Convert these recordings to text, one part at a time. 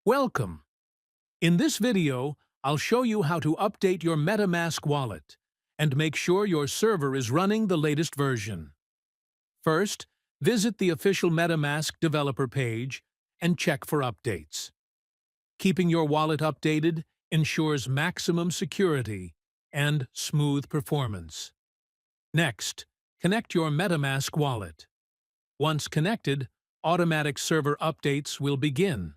Welcome! In this video, I'll show you how to update your Metamask wallet and make sure your server is running the latest version. First, visit the official Metamask developer page and check for updates. Keeping your wallet updated ensures maximum security and smooth performance. Next, connect your Metamask wallet. Once connected, automatic server updates will begin.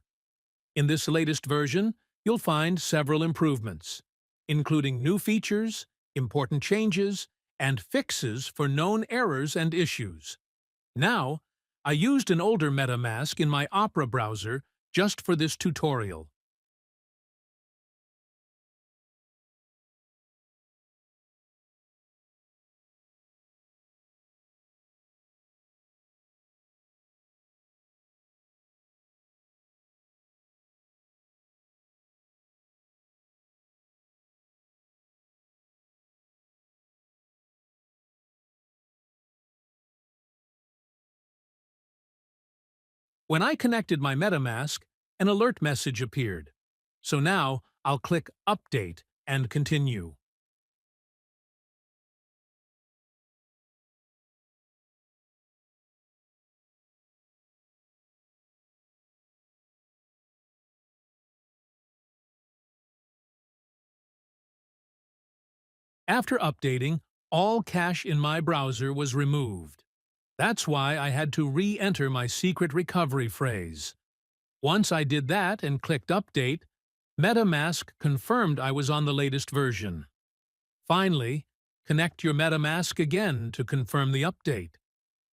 In this latest version, you'll find several improvements, including new features, important changes, and fixes for known errors and issues. Now, I used an older Metamask in my Opera browser just for this tutorial. When I connected my Metamask, an alert message appeared. So now, I'll click Update and continue. After updating, all cache in my browser was removed. That's why I had to re-enter my secret recovery phrase. Once I did that and clicked Update, Metamask confirmed I was on the latest version. Finally, connect your Metamask again to confirm the update.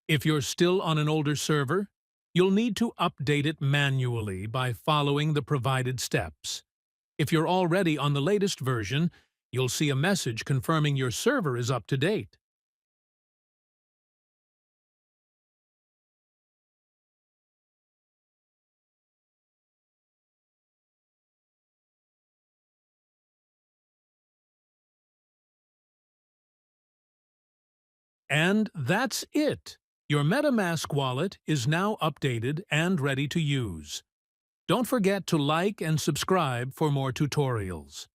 If you're still on an older server, you'll need to update it manually by following the provided steps. If you're already on the latest version, you'll see a message confirming your server is up to date. And that's it! Your Metamask wallet is now updated and ready to use. Don't forget to like and subscribe for more tutorials.